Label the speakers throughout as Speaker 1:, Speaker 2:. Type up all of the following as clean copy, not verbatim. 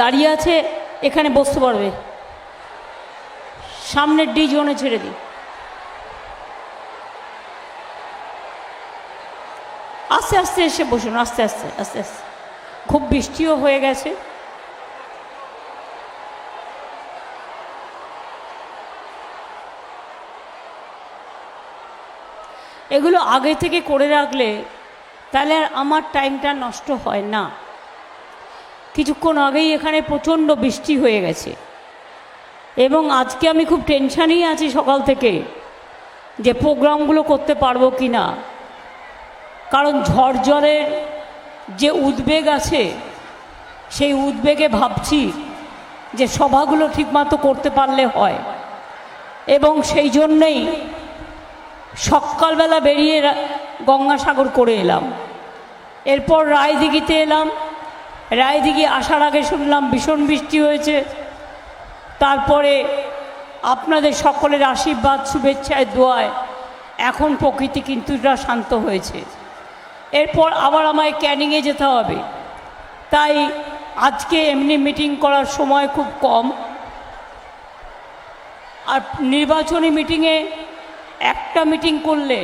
Speaker 1: দাঁড়িয়ে আছে এখানে বসতে পারবে, সামনের ডি জোনে ছেড়ে দিই। আস্তে আস্তে এসে বসুন, আস্তে আস্তে আস্তে আস্তে। খুব বৃষ্টিও হয়ে গেছে। এগুলো আগে থেকে করে রাখলে তাহলে আর আমার টাইমটা নষ্ট হয় না। কিছুক্ষণ আগেই এখানে প্রচণ্ড বৃষ্টি হয়ে গেছে এবং আজকে আমি খুব টেনশানেই আছি সকাল থেকে যে প্রোগ্রামগুলো করতে পারবো কি না। কারণ ঝড় জলের যে উদ্বেগ আছে সেই উদ্বেগে ভাবছি যে সভাগুলো ঠিকমতো করতে পারলে হয়, এবং সেই জন্যেই সকালবেলা বেরিয়ে গঙ্গাসাগর করে এলাম। এরপর রায়দিঘিতে এলাম। রায়দিঘি আসার আগে শুনলাম ভীষণ বৃষ্টি হয়েছে। তারপরে আপনাদের সকলের আশীর্বাদ শুভেচ্ছায় দোয়ায় এখন প্রকৃতি কিছুটা শান্ত হয়েছে। এরপর আবার আমায় ক্যানিংয়ে যেতে হবে, তাই আজকে এমনি মিটিং করার সময় খুব কম। আর নির্বাচনী মিটিংয়ে একটা মিটিং করলে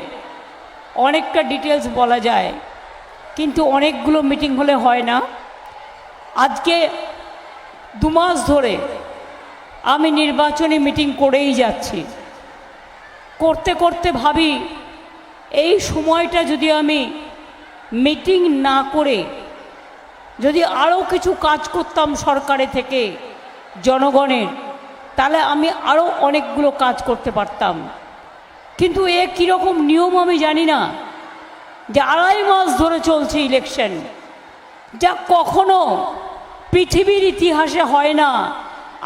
Speaker 1: অনেকটা ডিটেলস বলা যায়, কিন্তু অনেকগুলো মিটিং হলে হয় না। আজকে 2 মাস ধরে আমি নির্বাচনী মিটিং করেই যাচ্ছি। করতে করতে ভাবি এই সময়টা যদি আমি মিটিং না করে যদি আরও কিছু কাজ করতাম সরকারে থেকে জনগণের, তাহলে আমি আরও অনেকগুলো কাজ করতে পারতাম। কিন্তু এ কীরকম নিয়ম আমি জানি না, যে 2.5 মাস ধরে চলছে ইলেকশন, যা কখনো পৃথিবীর ইতিহাসে হয় না।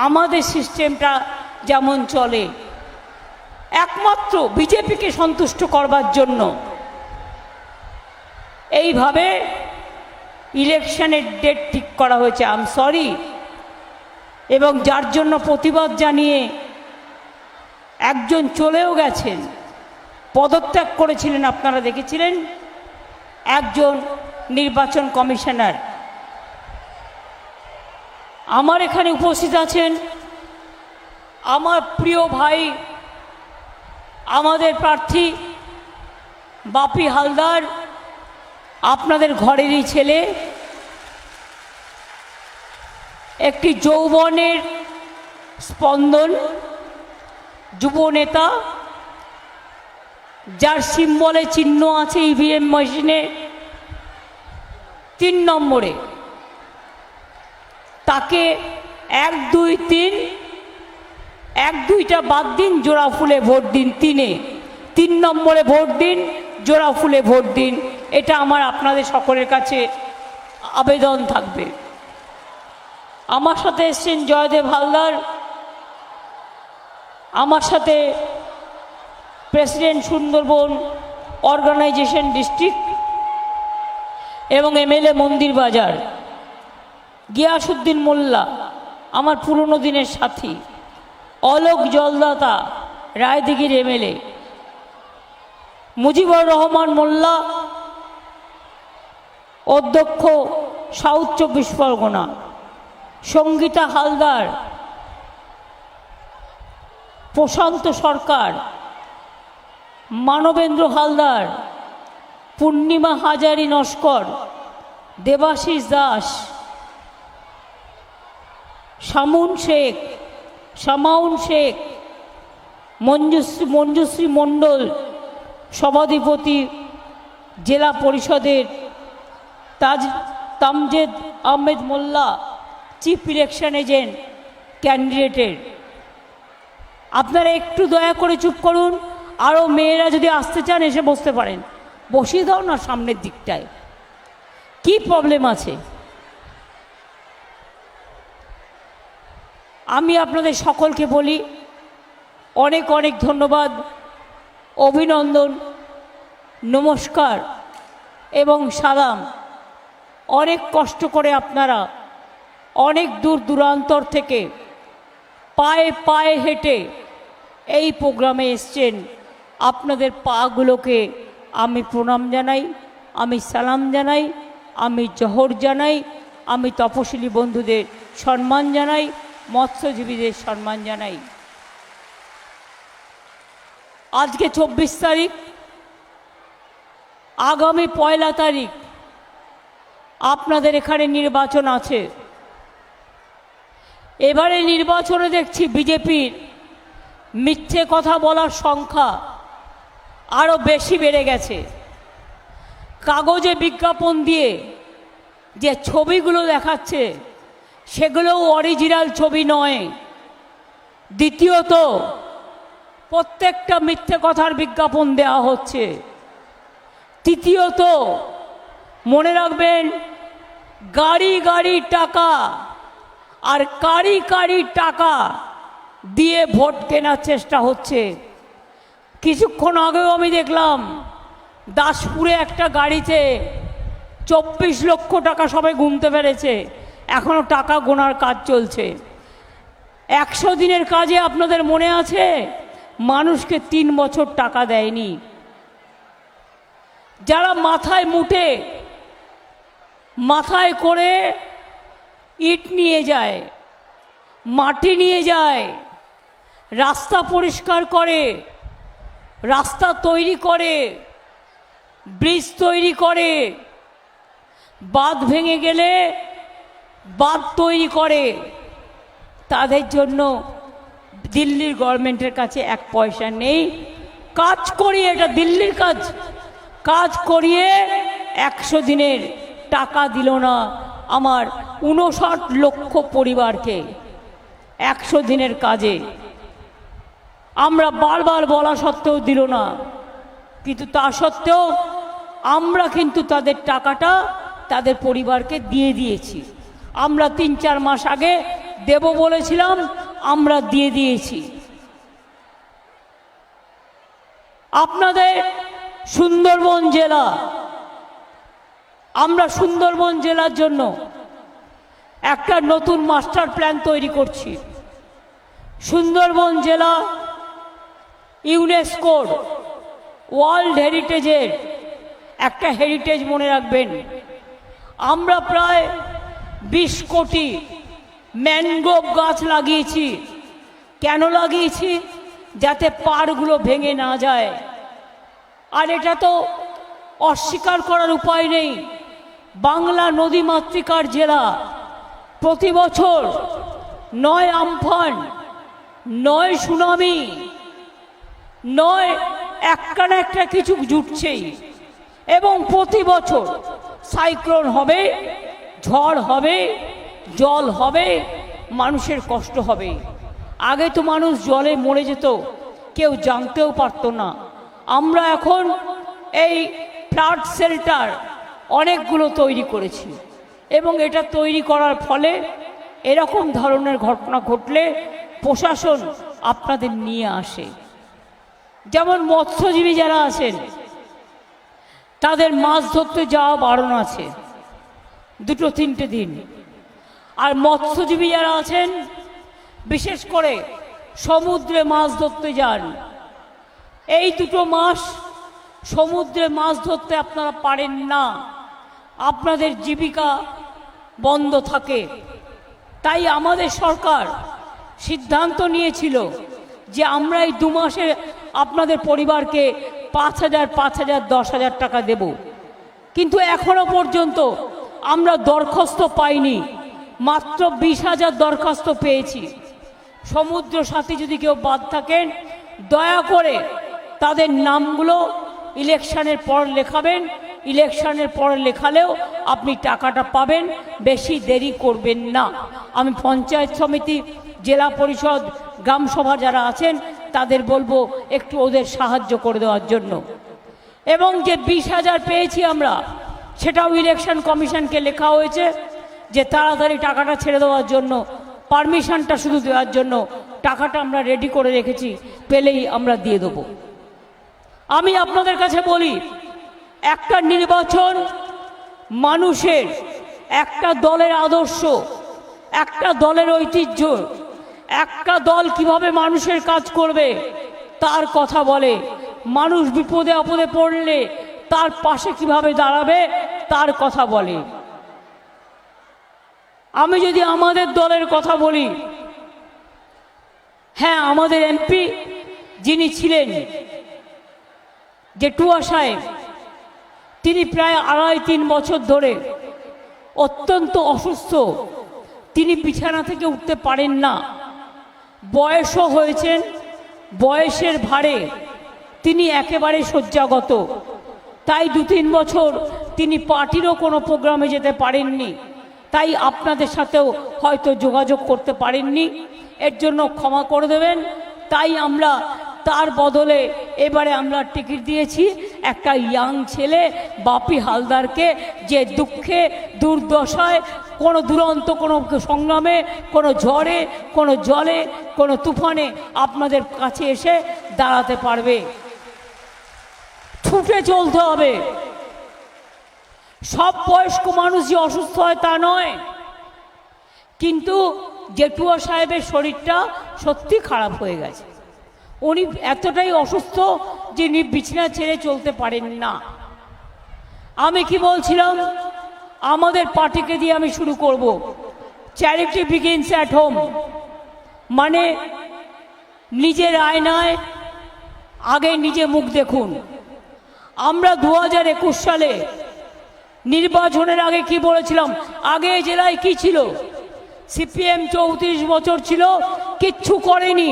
Speaker 1: আমাদের সিস্টেমটা যেমন চলে একমাত্র বিজেপিকে সন্তুষ্ট করবার জন্য এইভাবে ইলেকশনের ডেট ঠিক করা হয়েছে। I am sorry. এবং যার জন্য প্রতিবাদ জানিয়ে একজন চলেও গেছেন, পদত্যাগ করেছিলেন, আপনারা দেখেছিলেন, একজন নির্বাচন কমিশনার। আমার এখানে উপস্থিত আছেন আমার প্রিয় ভাই, আমাদের প্রার্থী বাপি হালদার, আপনাদের ঘরেরই ছেলে, একটি যৌবনের স্পন্দন, যুব নেতা, যার সিম্বলে চিহ্ন আছে ইভিএম মেশিনে 3 নম্বরে। তাকে 1, 2, 3, 1, 2টা বাদ দিন, জোড়া ফুলে ভোট দিন। 3 নম্বরে ভোট দিন, জোড়া ফুলে ভোট দিন। এটা আমার আপনাদের সকলের কাছে আবেদন থাকবে। আমার সাথে এসছেন জয়দেব হালদার, আমার সাথে প্রেসিডেন্ট সুন্দরবন অর্গানাইজেশন ডিস্ট্রিক্ট এবং এমএলএ মন্দির বাজার, গিয়াসউদ্দিন মোল্লা আমার পুরনো দিনের সাথী, অলোক জলদাতা রায়দিঘির এমএলএ, মুজিবুর রহমান মোল্লা অধ্যক্ষ সাউথ 24 পরগনা, সঙ্গীতা হালদার, প্রশান্ত সরকার, মানবেন্দ্র হালদার, পূর্ণিমা হাজারি নস্কর, দেবাশিস দাস, শামাউন শেখ, মঞ্জুশ্রী মণ্ডল, সভাধিপতি জেলা পরিষদের, তামজেদ আহমেদ মোল্লা, চিফ ইলেকশন এজেন্ট ক্যান্ডিডেটের। আপনারা একটু দয়া করে চুপ করুন। আরও মেয়েরা যদি আসতে চান এসে বসতে পারেন, বসিয়ে দাও না সামনের দিকটায়। কি প্রবলেম আছে? আমি আপনাদের সকলকে বলি অনেক অনেক ধন্যবাদ, অভিনন্দন, নমস্কার এবং সালাম। অনেক কষ্ট করে আপনারা অনেক দূর দূরান্তর থেকে পায়ে পায়ে হেঁটে এই প্রোগ্রামে এসছেন। আপনাদের পাগুলোকে আমি প্রণাম জানাই, আমি সালাম জানাই, আমি জহর জানাই, আমি তপশিলি বন্ধুদের সম্মান জানাই, মৎস্যজীবীদের সম্মান জানাই। আজকে 24 তারিখ, আগামী 1 তারিখ আপনাদের এখানে নির্বাচন আছে। এবারে নির্বাচনে দেখছি বিজেপির মিথ্যে কথা বলার সংখ্যা আরও বেশি বেড়ে গেছে। কাগজে বিজ্ঞাপন দিয়ে যে ছবিগুলো দেখাচ্ছে সেগুলোও অরিজিনাল ছবি নয়। দ্বিতীয়ত, প্রত্যেকটা মিথ্যে কথার বিজ্ঞাপন দেওয়া হচ্ছে। তৃতীয়ত, মনে রাখবেন, গাড়ি গাড়ি টাকা আর কারি কারি টাকা দিয়ে ভোট কেনার চেষ্টা হচ্ছে। কিছুক্ষণ আগেও আমি দেখলাম দাসপুরে একটা গাড়িতে 24 লক্ষ টাকা সবাই গুনতে পেরেছে, এখনো টাকা গোনার কাজ চলছে। 100 দিনের কাজে আপনাদের মনে আছে মানুষকে 3 বছর টাকা দেয়নি। যারা মাথায় মুঠে মাথায় করে ইট নিয়ে যায়, মাটি নিয়ে যায়, রাস্তা পরিষ্কার করে, রাস্তা তৈরি করে, ব্রিজ তৈরি করে, বাঁধ ভেঙে গেলে বাঁধ তৈরি করে, তাদের জন্য দিল্লির গভর্নমেন্টের কাছে 1 পয়সা নেই। কাজ করিয়ে, এটা দিল্লির কাজ, কাজ করিয়ে 100 দিনের টাকা দিল না আমার 59 লক্ষ পরিবারকে 100 দিনের কাজে। আমরা বারবার বলা সত্ত্বেও দিল না, কিন্তু তা সত্ত্বেও আমরা কিন্তু তাদের টাকাটা তাদের পরিবারকে দিয়ে দিয়েছি। আমরা 3-4 মাস আগে দেব বলেছিলাম, আমরা দিয়ে দিয়েছি। আপনাদের সুন্দরবন জেলা, আমরা সুন্দরবন জেলার জন্য একটা নতুন মাস্টার প্ল্যান তৈরি করছি। সুন্দরবন জেলা ইউনেস্কোর ওয়ার্ল্ড হেরিটেজের একটা হেরিটেজ, মনে রাখবেন। আমরা প্রায় 20 কোটি ম্যানগ্রোভ গাছ লাগিয়েছি। কেন লাগিয়েছি? যাতে পাড়গুলো ভেঙে না যায়। আর এটা তো অস্বীকার করার উপায় নেই, বাংলা নদী মাতৃকার জেলা। প্রতি বছর 9 আমফান, 9 সুনামি, 9 একটা না একটা কিছু জুটছেই। এবং প্রতি বছর সাইক্লোন হবে, ঝড় হবে, জল হবে, মানুষের কষ্ট হবে। আগে তো মানুষ জলে মরে যেত, কেউ জানতেও পারত না। আমরা এখন এই ফ্লাড শেল্টার অনেকগুলো তৈরি করেছি, এবং এটা তৈরি করার ফলে এরকম ধরনের ঘটনা ঘটলে প্রশাসন আপনাদের নিয়ে আসে। যেমন মৎস্যজীবী যারা আছেন তাদের মাছ ধরতে যাওয়া বারণ আছে 2-3টে দিন। আর মৎস্যজীবী যারা আছেন, বিশেষ করে সমুদ্রে মাছ ধরতে যান, এই 2 মাস সমুদ্রে মাছ ধরতে আপনারা পারেন না, আপনাদের জীবিকা বন্ধ থাকে। তাই আমাদের সরকার সিদ্ধান্ত নিয়েছিল যে আমরা এই 2 মাসে আপনাদের পরিবারকে 5,000, 5,000, 10,000 টাকা দেব। কিন্তু এখনো পর্যন্ত আমরা দরখাস্ত পাইনি, মাত্র 20,000 দরখাস্ত পেয়েছি। সমুদ্র সাথী যদি কেউ বাদ থাকেন, দয়া করে তাদের নামগুলো ইলেকশনের পর লেখাবেন। ইলেকশনের পর লেখালেও আপনি টাকাটা পাবেন, বেশি দেরি করবেন না। আমি পঞ্চায়েত সমিতি, জেলা পরিষদ, গ্রামসভা যারা আছেন তাদের বলবো একটু ওদের সাহায্য করে দেওয়ার জন্য। এবং যে 20,000 পেয়েছি আমরা, সেটাও ইলেকশন কমিশনকে লেখা হয়েছে যে তাড়াতাড়ি টাকাটা ছেড়ে দেওয়ার জন্য, পারমিশনটা শুধু দেওয়ার জন্য টাকাটা আমরা রেডি করে রেখেছি, পেলেই আমরা দিয়ে দেবো। আমি আপনাদের কাছে বলি, একটা নির্বাচন মানুষের, একটা দলের আদর্শ, একটা দলের ঐতিহ্য, একটা দল কিভাবে মানুষের কাজ করবে তার কথা বলে। মানুষ বিপদে আপদে পড়লে তার পাশে কিভাবে দাঁড়াবে তার কথা বলে। আমি যদি আমাদের দলের কথা বলি, হ্যাঁ, আমাদের এমপি যিনি ছিলেন জেঠুয়া সাহেব, তিনি প্রায় 2.5-3 বছর ধরে অত্যন্ত অসুস্থ। তিনি বিছানা থেকে উঠতে পারেন না, বয়সও হয়েছেন, বয়সের ভারে তিনি একেবারে শয্যাগত। তাই 2-3 বছর তিনি পার্টিরও কোনো প্রোগ্রামে যেতে পারেননি, তাই আপনাদের সাথেও হয়তো যোগাযোগ করতে পারেননি, এর জন্য ক্ষমা করে দেবেন। তাই আমরা তার বদলে এবারে আমরা টিকিট দিয়েছি একটা ইয়াং ছেলে বাপি হালদারকে, যে দুঃখে দুর্দশায় কোনো দুরন্ত কোনো সংগ্রামে, কোনো ঝড়ে, কোনো জলে, কোনো তুফানে আপনাদের কাছে এসে দাঁড়াতে পারবে। ছুটে চলতে হবে। সব বয়স্ক মানুষ যে অসুস্থ হয় তা নয়, কিন্তু জেঠুয়া সাহেবের শরীরটা সত্যি খারাপ হয়ে গেছে। উনি এতটাই অসুস্থ যে বিছানা ছেড়ে চলতে পারেন না। আমি কি বলছিলাম, আমাদের পার্টিকে দিয়ে আমি শুরু করব। চ্যারিটি বিগিনস অ্যাট হোম, মানে নিজের আয়নায় আগে নিজে মুখ দেখুন। আমরা 2021 সালে নির্বাচনের আগে কি বলেছিলাম? আগে জেলায় কি ছিল? সিপিএম 34 বছর ছিল, কিচ্ছু করেনি।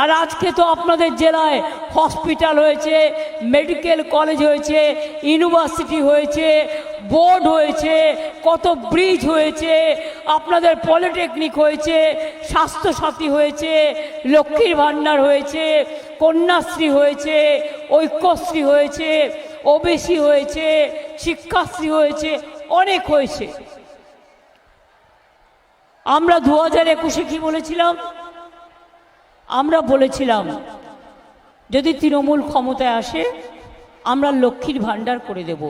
Speaker 1: আর আজকে তো আপনাদের জেলায় হসপিটাল হয়েছে, মেডিকেল কলেজ হয়েছে, ইউনিভার্সিটি হয়েছে, বোর্ড হয়েছে, কত ব্রিজ হয়েছে, আপনাদের পলিটেকনিক হয়েছে, স্বাস্থ্যসাথী হয়েছে, লক্ষ্মীর ভাণ্ডার হয়েছে, কন্যাশ্রী হয়েছে, ঐক্যশ্রী হয়েছে, ওবিসি হয়েছে, শিক্ষাশ্রী হয়েছে, অনেক হয়েছে। আমরা 2021-এ কি বলেছিলাম? আমরা বলেছিলাম যদি তৃণমূল ক্ষমতায় আসে আমরা লক্ষ্মীর ভাণ্ডার করে দেব।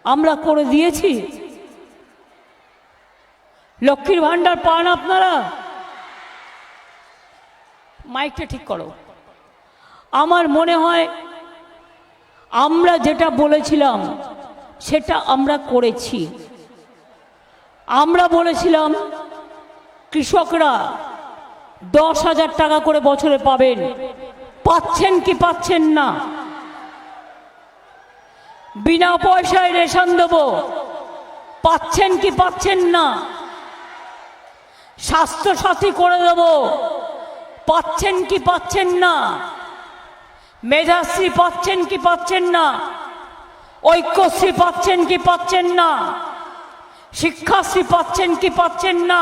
Speaker 1: আমরা করে দিয়েছি। লক্ষ্মীর ভাণ্ডার পান আপনারা? মাইকটা ঠিক করো। আমার মনে হয় আমরা যেটা বলেছিলাম সেটা আমরা করেছি। আমরা বলেছিলাম কৃষকরা 10,000 টাকা করে বছরে পাবেন। পাচ্ছেন কি পাচ্ছেন না? বিনা পয়সায় রেশন দেব, পাচ্ছেন কি পাচ্ছেন না? স্বাস্থ্যসাথী করে দেব, পাচ্ছেন কি পাচ্ছেন না? মেধাশ্রী পাচ্ছেন কি পাচ্ছেন না? ঐক্যশ্রী পাচ্ছেন কি পাচ্ছেন না? শিক্ষাশ্রী পাচ্ছেন কি পাচ্ছেন না?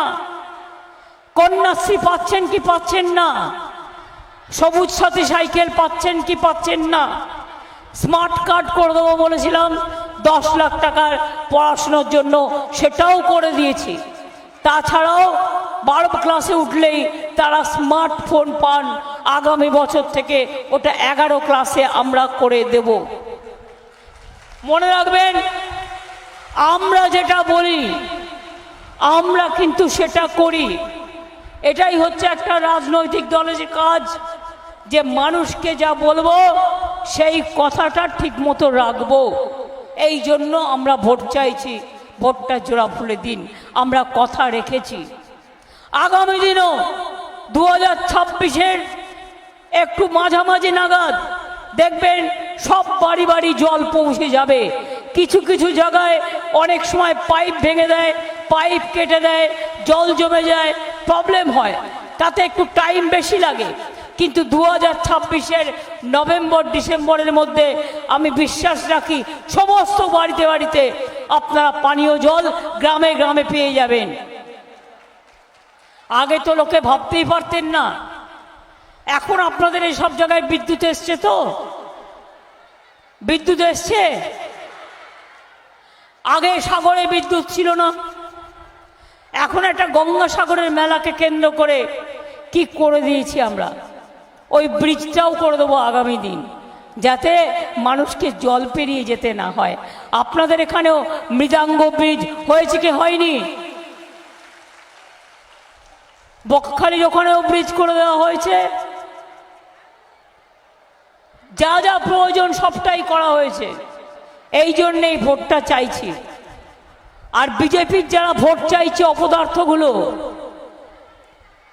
Speaker 1: কন্যাশ্রী পাচ্ছেন কি পাচ্ছেন না? সবুজ সাথী সাইকেল পাচ্ছেন কি পাচ্ছেন না? স্মার্ট কার্ড করে দেবো বলেছিলাম 10 লাখ টাকার পড়াশোনার জন্য, সেটাও করে দিয়েছি। তাছাড়াও 12 ক্লাসে উঠলেই তারা স্মার্টফোন পান। আগামী বছর থেকে ওটা 11 ক্লাসে আমরা করে দেব। মনে রাখবেন, আমরা যেটা বলি আমরা কিন্তু সেটা করি। এটাই হচ্ছে একটা রাজনৈতিক দলের কাজ, যে মানুষকে যা বলবো সেই কথাটা ঠিক মতো রাখবো। এই জন্য আমরা ভোট চাইছি। ভোটটা জোড়া ফুলে দিন, আমরা কথা রেখেছি। আগামী দিনও 2026-এর একটু মাঝামাঝি নাগাদ দেখবেন সব বাড়ি বাড়ি জল পৌঁছে যাবে। কিছু কিছু জায়গায় অনেক সময় পাইপ ভেঙে দেয়, পাইপ কেটে দেয়, জল জমে যায়, প্রবলেম হয়, তাতে একটু টাইম বেশি লাগে। কিন্তু 2026-এর নভেম্বর ডিসেম্বরের মধ্যে আমি বিশ্বাস রাখি সমস্ত বাড়িতে বাড়িতে আপনারা পানীয় জল গ্রামে গ্রামে পেয়ে যাবেন। আগে তো লোকে ভাবতেই পারতেন না। এখন আপনাদের এই সব জায়গায় বিদ্যুৎ এসছে, তো বিদ্যুৎ এসছে। আগে সাগরে বিদ্যুৎ ছিল না। এখন একটা গঙ্গাসাগরের মেলাকে কেন্দ্র করে কি করে দিয়েছি আমরা, ওই ব্রিজটাও করে দেবো আগামী দিন, যাতে মানুষকে জল পেরিয়ে যেতে না হয়। আপনাদের এখানেও মৃদাঙ্গ ব্রিজ হয়েছে কি হয়নি? বকখালির ওখানেও ব্রিজ করে দেওয়া হয়েছে। যা যা প্রয়োজন সবটাই করা হয়েছে। এই জন্যেই ভোটটা চাইছি। আর বিজেপির যারা ভোট চাইছে অপদার্থগুলো,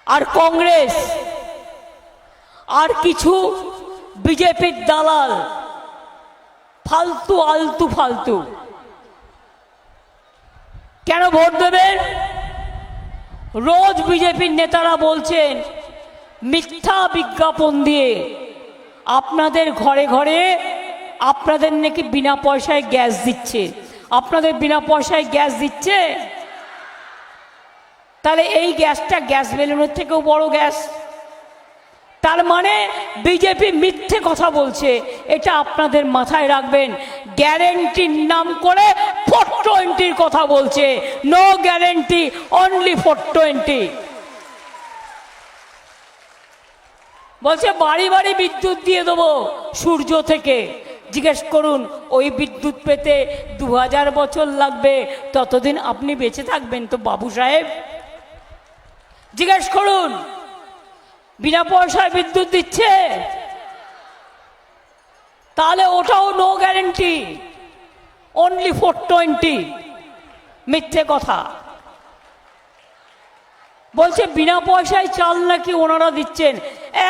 Speaker 1: আর কংগ্রেস, আর কিছু বিজেপির দালাল, ফালতু আলতু ফালতু। কেন ভোট দেবেন? রোজ বিজেপির নেতারা বলছেন মিথ্যা বিজ্ঞাপন দিয়ে আপনাদের ঘরে ঘরে আপনাদের নাকি বিনা পয়সায় গ্যাস দিচ্ছে। আপনাদের বিনা পয়সায় গ্যাস দিচ্ছে? তাহলে এই গ্যাসটা গ্যাস বেলুনের থেকেও বড় গ্যাস। তার মানে বিজেপি মিথ্যে কথা বলছে, এটা আপনাদের মাথায় রাখবেন। গ্যারেন্টির নাম করে 420 কথা বলছে। No guarantee, only 420। বলছে বাড়ি বাড়ি বিদ্যুৎ দিয়ে দেবো সূর্য থেকে। জিজ্ঞেস করুন, ওই বিদ্যুৎ পেতে 2000 বছর লাগবে, ততদিন আপনি বেঁচে থাকবেন তো বাবু সাহেব? জিজ্ঞেস করুন, বিনা পয়সায় বিদ্যুৎ দিচ্ছে, তাহলে ওটাও নো গ্যারেন্টি, অনলি 420। মিথ্যে কথা বলছে। বিনা পয়সায় চাল নাকি ওনারা দিচ্ছেন,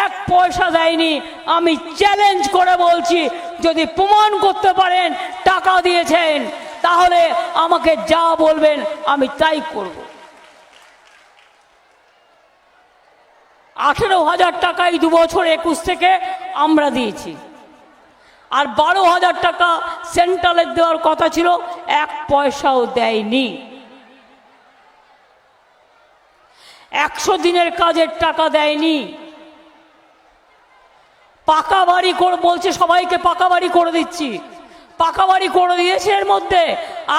Speaker 1: 1 পয়সা দেয়নি। আমি চ্যালেঞ্জ করে বলছি, যদি প্রমাণ করতে পারেন টাকা দিয়েছেন, তাহলে আমাকে যা বলবেন আমি তাই করব। 18,000 টাকা এই 2 বছর 21 থেকে আমরা দিয়েছি, আর 12,000 টাকা সেন্ট্রালের দেওয়ার কথা ছিল, 1 পয়সাও দেয়নি। 100 দিনের কাজের টাকা দেয়নি। পাকা বাড়ি করে বলছে সবাইকে পাকা বাড়ি করে দিচ্ছি। পাকা বাড়ি করে দিয়েছে, এর মধ্যে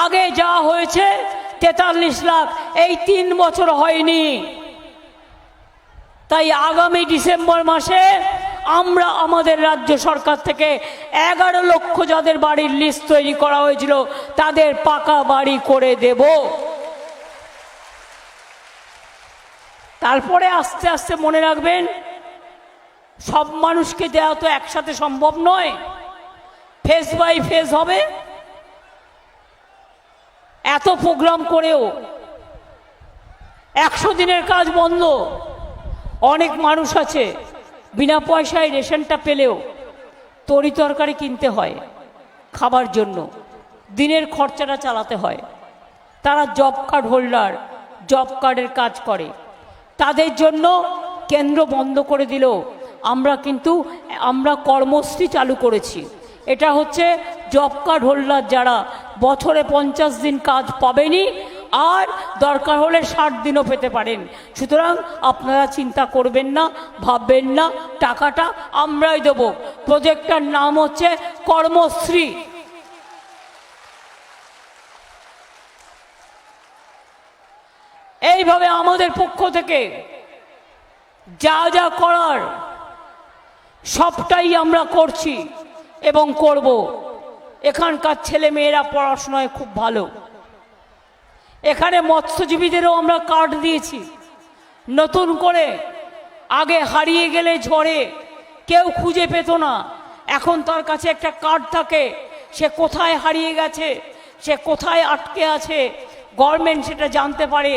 Speaker 1: আগে যা হয়েছে 43 লাখ, এই 3 বছর হয়নি। তাই আগামী ডিসেম্বর মাসে আমরা আমাদের রাজ্য সরকার থেকে 11 লক্ষ যাদের বাড়ির লিস্ট তৈরি করা হয়েছিল তাদের পাকা বাড়ি করে দেব। তারপরে আস্তে আস্তে মনে রাখবেন, সব মানুষকে দেওয়া তো একসাথে সম্ভব নয়, ফেজ বাই ফেজ হবে। এত প্রোগ্রাম করেও 100 দিনের কাজ বন্ধ। অনেক মানুষ আছে বিনা পয়সায় রেশনটা পেলেও তরি তরকারি কিনতে হয় খাবার জন্য, দিনের খরচাটা চালাতে হয়। তারা জব কার্ড হোল্ডার, জব কার্ডের কাজ করে, তাদের জন্য কেন্দ্র বন্ধ করে দিল। আমরা কর্মশ্রী চালু করেছি। এটা হচ্ছে জব কার্ড হোল্ডার যারা বছরে 50 দিন কাজ পাবেনি, আর দরকার হলে 60 দিনও পেতে পারেন। সুতরাং আপনারা চিন্তা করবেন না, ভাববেন না, টাকাটা আমরাই দেব। প্রজেক্টটার নাম হচ্ছে কর্মশ্রী। এইভাবে আমাদের পক্ষ থেকে যা যা করার সবটাই আমরা করছি এবং করব। এখানকার ছেলে মেয়েরা পড়াশোনায় খুব ভালো। এখানে মৎস্যজীবীদেরও আমরা কার্ড দিয়েছি নতুন করে। আগে হারিয়ে গেলে ঝড়ে কেউ খুঁজে পেত না, এখন তার কাছে একটা কার্ড থাকে। সে কোথায় হারিয়ে গেছে, সে কোথায় আটকে আছে, গভর্নমেন্ট সেটা জানতে পারে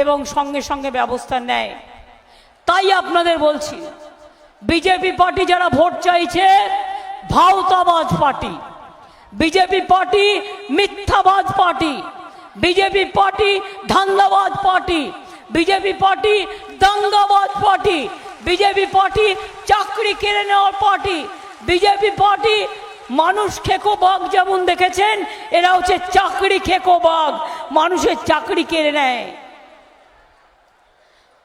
Speaker 1: এবং সঙ্গে সঙ্গে ব্যবস্থা নেয়। তাই আপনাদের বলছি, বিজেপি পার্টি যারা ভোট চাইছে, ভাওতাবাজ পার্টি। বিজেপি পার্টি মিথ্যাবাজ পার্টি। বিজেপি পার্টি ধান্দাবাজ পার্টি। বিজেপি পার্টি দাঙ্গাবাজ পার্টি। বিজেপি পার্টি চাকরি কেড়ে নেওয়ার পার্টি। বিজেপি পার্টি মানুষ খেকো বাঘ যেমন দেখেছেন, এরা হচ্ছে চাকরি খেকো বাঘ, মানুষের চাকরি কেড়ে নেয়।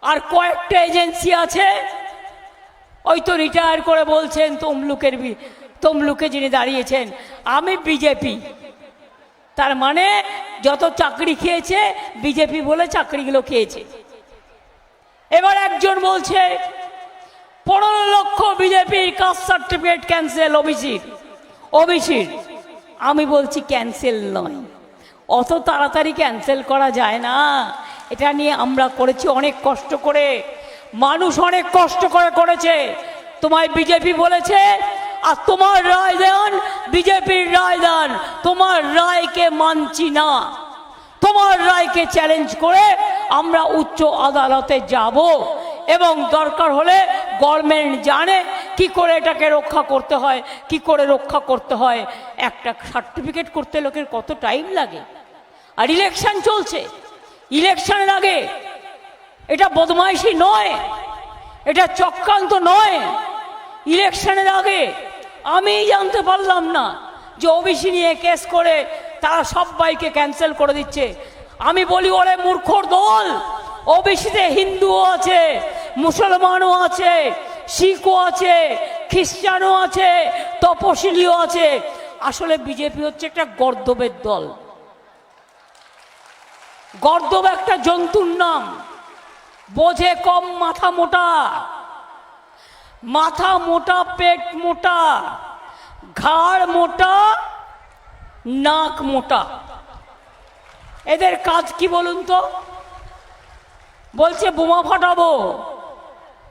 Speaker 1: আর কয়েকটা এজেন্সি আছে, ওই তো রিটায়ার করে বলছেন তমলুকে যিনি দাঁড়িয়েছেন, আমি বিজেপি। তার মানে যত চাকরি খেয়েছে বিজেপি বলে চাকরিগুলো খেয়েছে। এবার একজন বলছে 15 লক্ষ বিজেপির কাস্ট সার্টিফিকেট ক্যান্সেল ওবিসির। আমি বলছি ক্যান্সেল নয়, অত তাড়াতাড়ি ক্যান্সেল করা যায় না। এটা নিয়ে আমরা করেছি অনেক কষ্ট করে, মানুষ অনেক কষ্ট করে করেছে। তোমায় বিজেপি বলেছে, আর তোমার রায় দেন বিজেপির রায় দেন, তোমার রায়কে মানছি না। তোমার রায়কে চ্যালেঞ্জ করে আমরা উচ্চ আদালতে যাব এবং দরকার হলে গভর্নমেন্ট জানে কি করে এটাকে রক্ষা করতে হয়, কি করে রক্ষা করতে হয়। একটা সার্টিফিকেট করতে লোকের কত টাইম লাগে, আর ইলেকশন চলছে, ইলেকশনের আগে এটা বদমাইশি নয়, এটা চক্রান্ত নয়। ইলেকশনের আগে আমি জানতে পারলাম না যে ওবিসি নিয়ে কেস করে তারা সবাইকে ক্যান্সেল করে দিচ্ছে। আমি বলি ওরে মূর্খর দল, ওবিসিতে হিন্দুও আছে, মুসলমানও আছে, শিখও আছে, খ্রিস্টানও আছে, তপশিলিও আছে। আসলে বিজেপি হচ্ছে একটা গর্দবের দল। গর্দব একটা জন্তুর নাম, বোঝে কম, মাথা মোটা, মাথা মোটা, পেট মোটা, ঘাড় মোটা, নাক মোটা। এদের কাজ কি বলুন তো? বলছে বোমা ফাটাবো,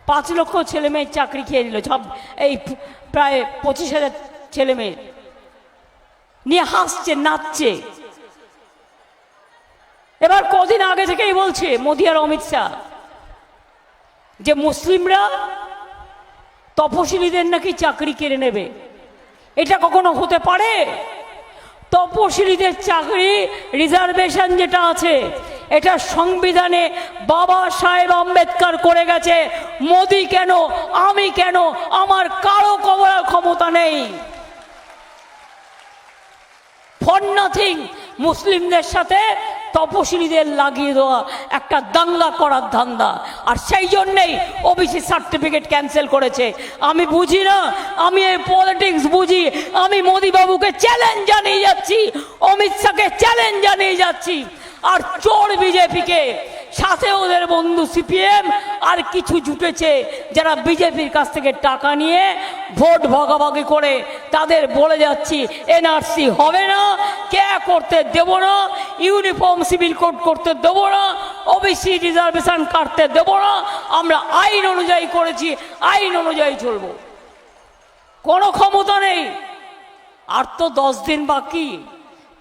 Speaker 1: 5 লক্ষ ছেলে মেয়ের চাকরি খেয়ে দিল, সব এই প্রায় 25,000 ছেলে মেয়ে নিয়ে হাসছে, নাচছে। এবার কদিন আগে থেকেই বলছে মোদি আর অমিত শাহ যে মুসলিমরা তপশিলীদের নাকি চাকরি কেড়ে নেবে। এটা কখনো হতে পারে? তপশিলীদের চাকরি রিজার্ভেশন যেটা আছে এটা সংবিধানে বাবা সাহেব আম্বেদকর করে গেছে। মোদি কেন, আমি কেন, আমার কারো করার ক্ষমতা নেই। ফর নাথিং মুসলিমদের সাথে তপশিলীদের লাগিয়ে দেওয়া একটা দাঙ্গা করার ধান্দা, আর সেই জন্যেই ওবিসি সার্টিফিকেট ক্যান্সেল করেছে। আমি বুঝি না, আমি এই পলিটিক্স বুঝি। আমি মোদি বাবুকে চ্যালেঞ্জ জানিয়ে যাচ্ছি, অমিত শাহকে চ্যালেঞ্জ জানিয়ে যাচ্ছি, আর চোর বিজেপিকে, সাথে ওদের বন্ধু সিপিএম আর কিছু জুটেছে যারা বিজেপির কাছ থেকে টাকা নিয়ে ভোট ভাগাভাগি করে তাদের বলে যাচ্ছি এনআরসি হবে না, কে করতে দেব না, ইউনিফর্ম সিভিল কোড করতে দেব না, ওবিসি রিজার্ভেশন কাটতে দেব না, আমরা আইন অনুযায়ী করেছি, আইন অনুযায়ী চলবো। কোনো ক্ষমতা নেই। আর তো 10 দিন বাকি,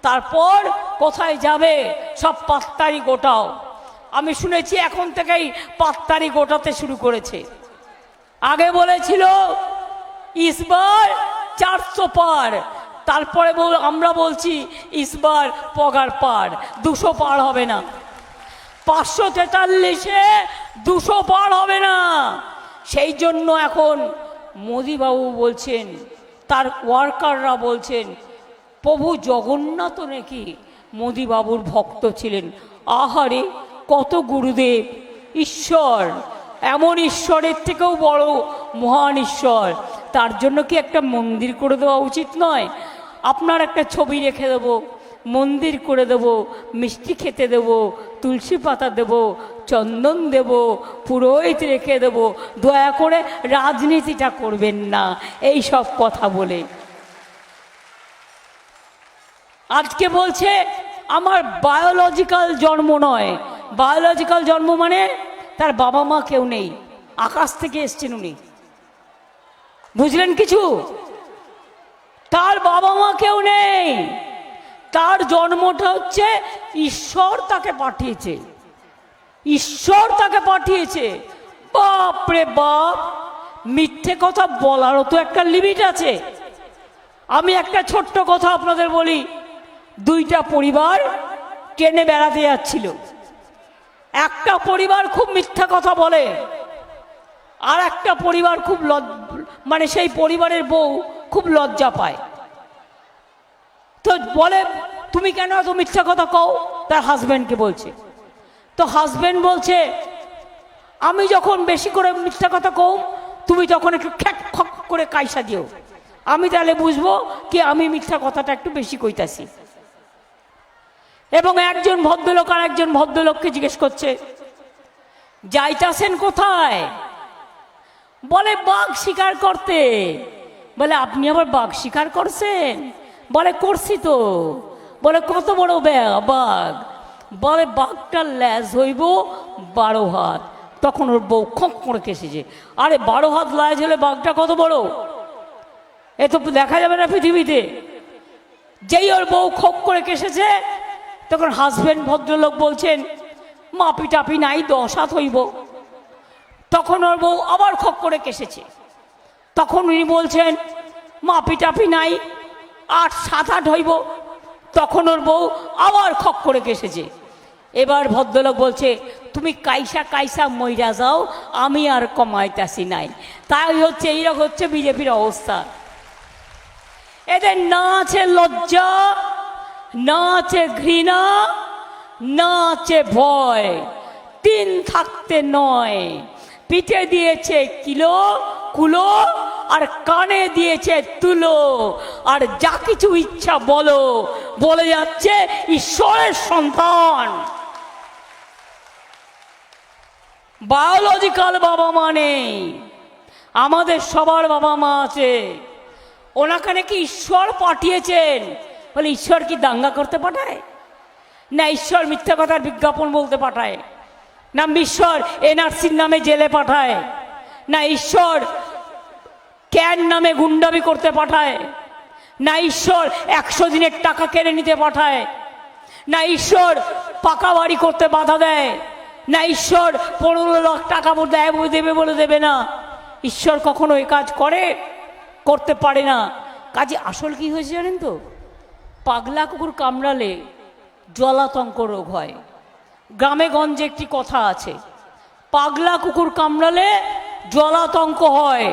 Speaker 1: তারপর কোথায় যাবে? সব পাত্তারি গোটাও। আমি শুনেছি এখন থেকেই পাত্তারি গোটাতে শুরু করেছে। আগে বলেছিল ইসবার 400 পার, তারপরে আমরা বলছি ইসবার পগার পার, 200 পার হবে না। 543-এ 200 পার হবে না। সেই জন্য এখন মোদিবাবু বলছেন, তার ওয়ার্কাররা বলছেন প্রভু জগন্নাথ নাকি মোদিবাবুর ভক্ত ছিলেন। আহারে, কত গুরুদেব, ঈশ্বর, এমন ঈশ্বরের থেকেও বড় মহান ঈশ্বর, তার জন্য কি একটা মন্দির করে দেওয়া উচিত নয়? আপনার একটা ছবি রেখে দেবো, মন্দির করে দেব, মিষ্টি খেতে দেব, তুলসী পাতা দেব, চন্দন দেব, পুরোহিত রেখে দেব। দয়া করে রাজনীতিটা করবেন না এই সব কথা বলে। আজকে বলছে আমার বায়োলজিক্যাল জন্ম নয়। বায়োলজিক্যাল জন্ম মানে তার বাবা মা কেউ নেই, আকাশ থেকে এসছেন উনি, বুঝলেন কিছু? তার বাবা মা কেউ নেই, তার জন্মটা হচ্ছে ঈশ্বর তাকে পাঠিয়েছে, ঈশ্বর তাকে পাঠিয়েছে। বাপ রে বাপ, মিথ্যে কথা বলারও তো একটা লিমিট আছে। আমি একটা ছোট্ট কথা আপনাদের বলি। 2টা পরিবার ট্রেনে বেড়াতে যাচ্ছিল। একটা পরিবার খুব মিথ্যা কথা বলে, আর একটা পরিবার খুব মানে সেই পরিবারের বউ খুব লজ্জা পায়। তো বলে তুমি কেন এত মিথ্যা কথা কও? তার হাজব্যান্ডকে বলছে। তো হাজব্যান্ড বলছে আমি যখন বেশি করে মিথ্যা কথা কও তুমি তখন একটু খ্যাক খক করে কাইসা দিও, আমি তাহলে বুঝবো কি আমি মিথ্যা কথাটা একটু বেশি কইতাছি। এবং একজন ভদ্রলোক আর একজন ভদ্রলোককে জিজ্ঞেস করছে যাইতাছেন কোথায়? বলে বাঘ শিকার করতে। বলে আপনি আবার বাঘ শিকার করছেন? বলে করছি তো। বলে কত বড় বাঘ? বলে বাঘটার ল্যাজ হইব 12 হাত। তখন ওর বউ খোঁক করে কেসেছে, আরে 12 হাত ল্যাজ হলে বাঘটা কত বড়, এ তো দেখা যাবে না পৃথিবীতে। যেই ওর বউ খোঁক করে কেসেছে তখন হাজবেন্ড ভদ্রলোক বলছেন মাপি টাপি নাই 10 হাত হইব। তখন ওর বউ আবার খপ করে কেসেছে। তখন উনি বলছেন মাপি টাপি নাই 8-7 হইব। তখন ওর বউ আবার খপ করে কেসেছে। এবার ভদ্রলোক বলছে তুমি কাইসা কাইসা মইরা যাও, আমি আর কমাইতাছি নাই। তাই হচ্ছে এইরকম হচ্ছে বিজেপির অবস্থা। এদের না আছে লজ্জা, না আছে ঘৃণা, না আছে ভয়। 3 থাকতে নয়। পিঠে দিয়েছে কিলো কুলো, আর কানে দিয়েছে তুলো, আর যা কিছু ইচ্ছা বলো, বলে যাচ্ছে ঈশ্বরের সন্তান। বায়োলজিক্যাল বাবা মা নেই, আমাদের সবার বাবা মা আছে। ওনাখানে কি ঈশ্বর পাঠিয়েছেন? বলে ঈশ্বর কি দাঙ্গা করতে পাঠায়? না ঈশ্বর মিথ্যা কথার বিজ্ঞাপন বলতে পাঠায়? না ঈশ্বর এনআরসির নামে জেলে পাঠায়? না ঈশ্বর ক্যান নামে গুন্ডামি করতে পাঠায়? না ঈশ্বর 100 দিনের টাকা কেড়ে নিতে পাঠায়? না ঈশ্বর পাকা বাড়ি করতে বাধা দেয়? না ঈশ্বর 15 লাখ টাকা দেবে বলে দেবে না? ঈশ্বর কখনো এই কাজ করতে পারে না। কাজে আসল কি হয়েছে জানেন তো? পাগলা কুকুর কামড়ালে জলাতঙ্ক রোগ হয়। গ্রামে গঞ্জে একটি কথা আছে, পাগলা কুকুর কামড়ালে জলাতঙ্ক হয়।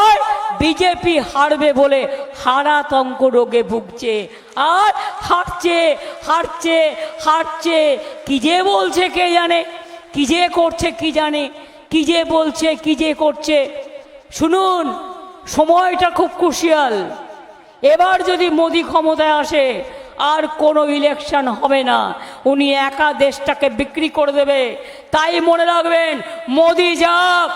Speaker 1: আর বিজেপি হারবে বলে হারাতঙ্ক রোগে ভুগছে, আর হারছে হারছে হারছে। কি যে বলছে কে জানে, কি যে করছে কি জানে, কি যে বলছে কি যে করছে। শুনুন, সময়টা খুব ক্রুশিয়াল। এবার যদি মোদি ক্ষমতায় আসে আর কোনো ইলেকশন হবে না, উনি একা দেশটাকে বিক্রি করে দেবে। তাই মনে রাখবেন, মোদি যাক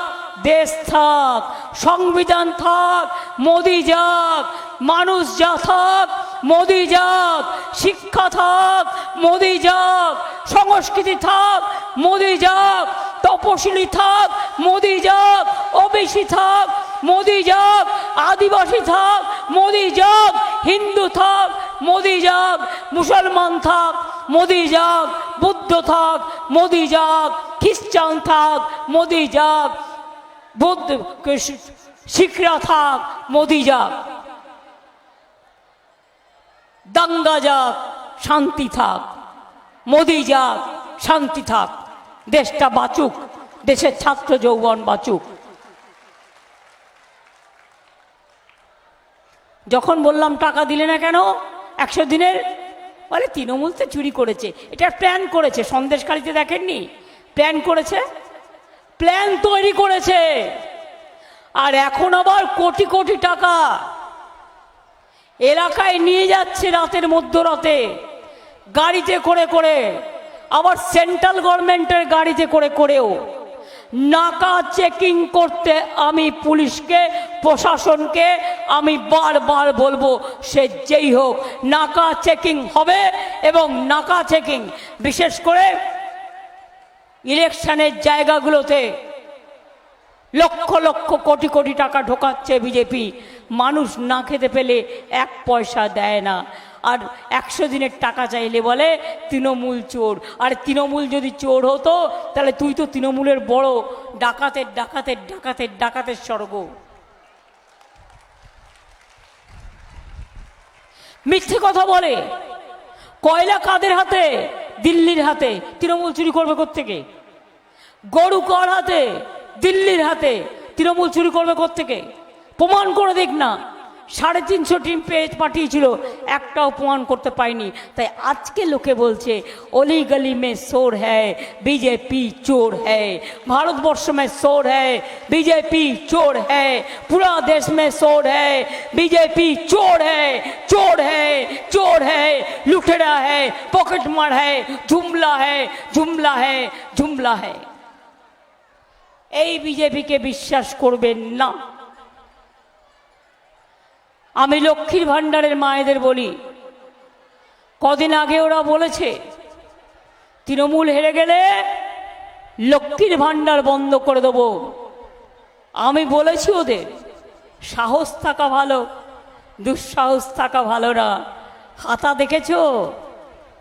Speaker 1: দেশ থাক, সংবিধান থাক মোদি যাক, মানুষ যা থাক মোদি যাক, শিক্ষা থাক মোদি যাক, সংস্কৃতি থাক মোদি যাক, তপশিলি থাক মোদি যাক, ওবিসি থাক মোদি যাক, আদিবাসী থাক মোদি যাক, হিন্দু থাক মোদি যাক, মুসলমান থাক মোদি যাক, বুদ্ধ থাক মোদি যাক, খ্রিস্টান থাক মোদি যাক, বুদ্ধ শিখরা থাক মোদি যাক, দাঙ্গা যাক শান্তি থাক, মোদি যাক শান্তি থাক, দেশটা বাঁচুক, দেশের ছাত্র যৌবন বাঁচুক। যখন বললাম টাকা দিলে না কেন 100 দিনের, বলে তৃণমূল তো চুরি করেছে, এটা প্ল্যান করেছে। সন্দেশখালিতে দেখেননি? প্ল্যান করেছে, প্ল্যান তৈরি করেছে। আর এখন আবার কোটি কোটি টাকা এলাকায় নিয়ে যাচ্ছে রাতের মধ্যরাতে গাড়িতে করে করে, আবার সেন্ট্রাল গভর্নমেন্টের গাড়িতে করে করেও। নাকা চেকিং করতে আমি পুলিশকে, প্রশাসনকে আমি বারবার বলবো, সে যেই হোক নাকা চেকিং হবে। এবং নাকা চেকিং বিশেষ করে ইলেকশনের জায়গাগুলোতে লক্ষ লক্ষ কোটি কোটি টাকা ঢোকাচ্ছে বিজেপি। মানুষ না খেতে পেলে 1 পয়সা দেয় না। আর 100 দিনের টাকা চাইলে বলে তৃণমূল চোর। আর তৃণমূল যদি চোর হতো তাহলে তুই তো তৃণমূলের বড় ডাকাতের ডাকাতের ডাকাতের ডাকাতের স্বর্গ। মিথ্যে কথা বলে। কয়লা কাদের হাতে? দিল্লির হাতে। তৃণমূল চুরি করবে কোত্থেকে? গরু কার হাতে? দিল্লির হাতে। তৃণমূল চুরি করবে কোত্থেকে? প্রমাণ করে দেখ না। 350 টিম পাঠিয়েছিল, একটাও প্রমাণ করতে পায়নি। তাই আজকে লোকে বলছে অলি গলি মে চোর হ্যায়, বিজেপি চোর হ্যায়, ভারতবর্ষ में चोर है, बीजेपी चोर है, पूरा देश में चोर है, बीजेपी चोर है, चोर है, चोर है, लुटेरा है, पॉकेट मार है, जुमला है, जुमला है, जुमला है। এই বিজেপিকে বিশ্বাস করবেন না। আমি লক্ষ্মীর ভাণ্ডারের মায়েদের বলি, কদিন আগে ওরা বলেছে তৃণমূল হেরে গেলে লক্ষ্মীর ভাণ্ডার বন্ধ করে দেব। আমি বলেছি ওদের সাহস থাকা ভালো, দুঃসাহস থাকা ভালো না। হাতা দেখেছো?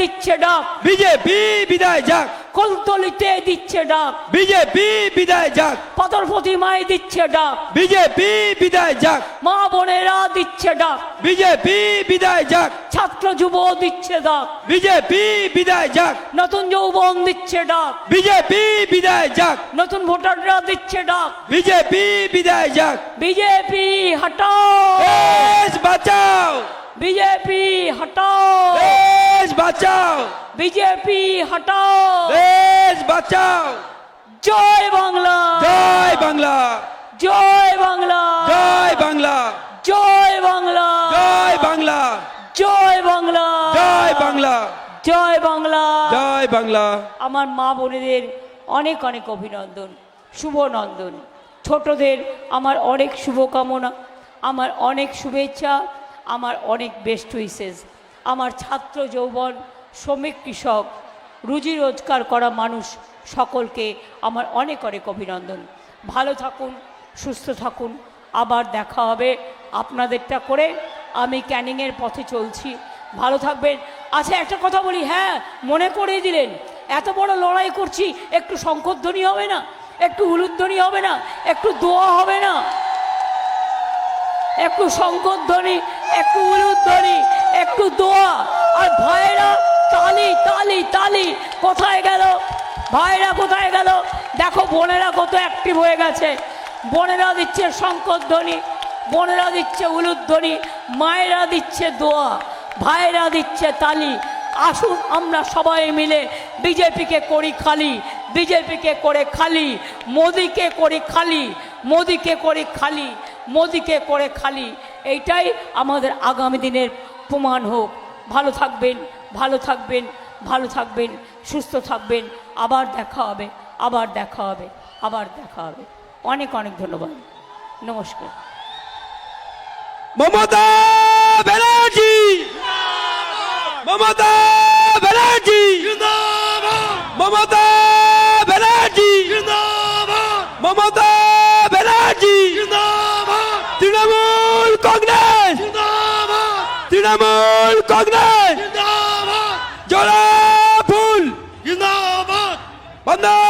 Speaker 1: দিচ্ছে ডাক,
Speaker 2: বিজেপি বিদায় যাক,
Speaker 1: কুলতলিতে দিচ্ছে ডাক,
Speaker 2: বিজেপি বিদায় যাক,
Speaker 1: পাথর প্রতিমায় দিচ্ছে ডাক,
Speaker 2: বিজেপি বিদায় যাক,
Speaker 1: মা বোনেরা দিচ্ছে ডাক,
Speaker 2: বিজেপি বিদায় যাক,
Speaker 1: ছাত্র যুব দিচ্ছে ডাক,
Speaker 2: বিজেপি বিদায় যাক,
Speaker 1: নতুন যৌবন দিচ্ছে ডাক,
Speaker 2: বিজেপি বিদায় যাক,
Speaker 1: নতুন ভোটাররা দিচ্ছে ডাক।
Speaker 2: বিজেপি বিদায় যাক।
Speaker 1: বিজেপি হটাও,
Speaker 2: দেশ বাঁচাও,
Speaker 1: বিজেপি হটাও,
Speaker 2: দেশ বাঁচাও,
Speaker 1: বিজেপি হটাও।
Speaker 2: দেশ বাঁচাও।
Speaker 1: জয় বাংলা,
Speaker 2: জয় বাংলা,
Speaker 1: জয় বাংলা,
Speaker 2: জয় বাংলা,
Speaker 1: জয় বাংলা,
Speaker 2: জয় বাংলা,
Speaker 1: জয় বাংলা,
Speaker 2: জয় বাংলা,
Speaker 1: জয় বাংলা।
Speaker 2: জয় বাংলা।
Speaker 1: আমার মা বোনেদের অনেক অনেক অভিনন্দন, শুভনন্দন। ছোটদের আমার অনেক শুভকামনা, আমার অনেক শুভেচ্ছা, আমার অনেক বেস্ট উইসেস। আমার ছাত্র যৌবন, শ্রমিক, কৃষক, রুজি রোজগার করা মানুষ সকলকে আমার অনেক অনেক অভিনন্দন। ভালো থাকুন, সুস্থ থাকুন, আবার দেখা হবে আপনাদেরটা করে। আমি ক্যানিংয়ের পথে চলছি, ভালো থাকবেন। আচ্ছা একটা কথা বলি, হ্যাঁ মনে করিয়ে দিলেন, এত বড় লড়াই করছি, একটু শঙ্খধ্বনি হবে না, একটু উলুধ্বনি হবে না, একটু দোয়া হবে না, একটু শঙ্খধ্বনি, একটু উলুধ্বনি, একটু দোয়া। আর ভাইরা তালি তালি তালি, কোথায় গেল ভাইরা, কোথায় গেল? দেখো বোনেরা কত অ্যাক্টিভ হয়ে গেছে, বোনেরা দিচ্ছে শঙ্খধ্বনি, বোনেরা দিচ্ছে উলুধ্বনি, মায়েরা দিচ্ছে দোয়া, ভাইরা দিচ্ছে তালি। আসুন আমরা সবাই মিলে বিজেপিকে করি খালি, বিজেপিকে করে খালি, মোদিকে করি খালি, মোদিকে করি খালি, মোদিকে করে খালি। এইটাই আমাদের আগামী দিনের প্রমাণ হোক। ভালো থাকবেন, ভালো থাকবেন, ভালো থাকবেন, সুস্থ থাকবেন। আবার দেখা হবে, আবার দেখা হবে, আবার দেখা হবে। অনেক অনেক ধন্যবাদ, নমস্কার।
Speaker 2: মমতা ব্যানার্জি, মমতা ব্যানার্জি, মমতা ব্যানার্জি, মমতা ব্যানার্জি, তৃণমূল কংগ্রেস, তৃণমূল কংগ্রেস, জোড়া ফুল, বন্দে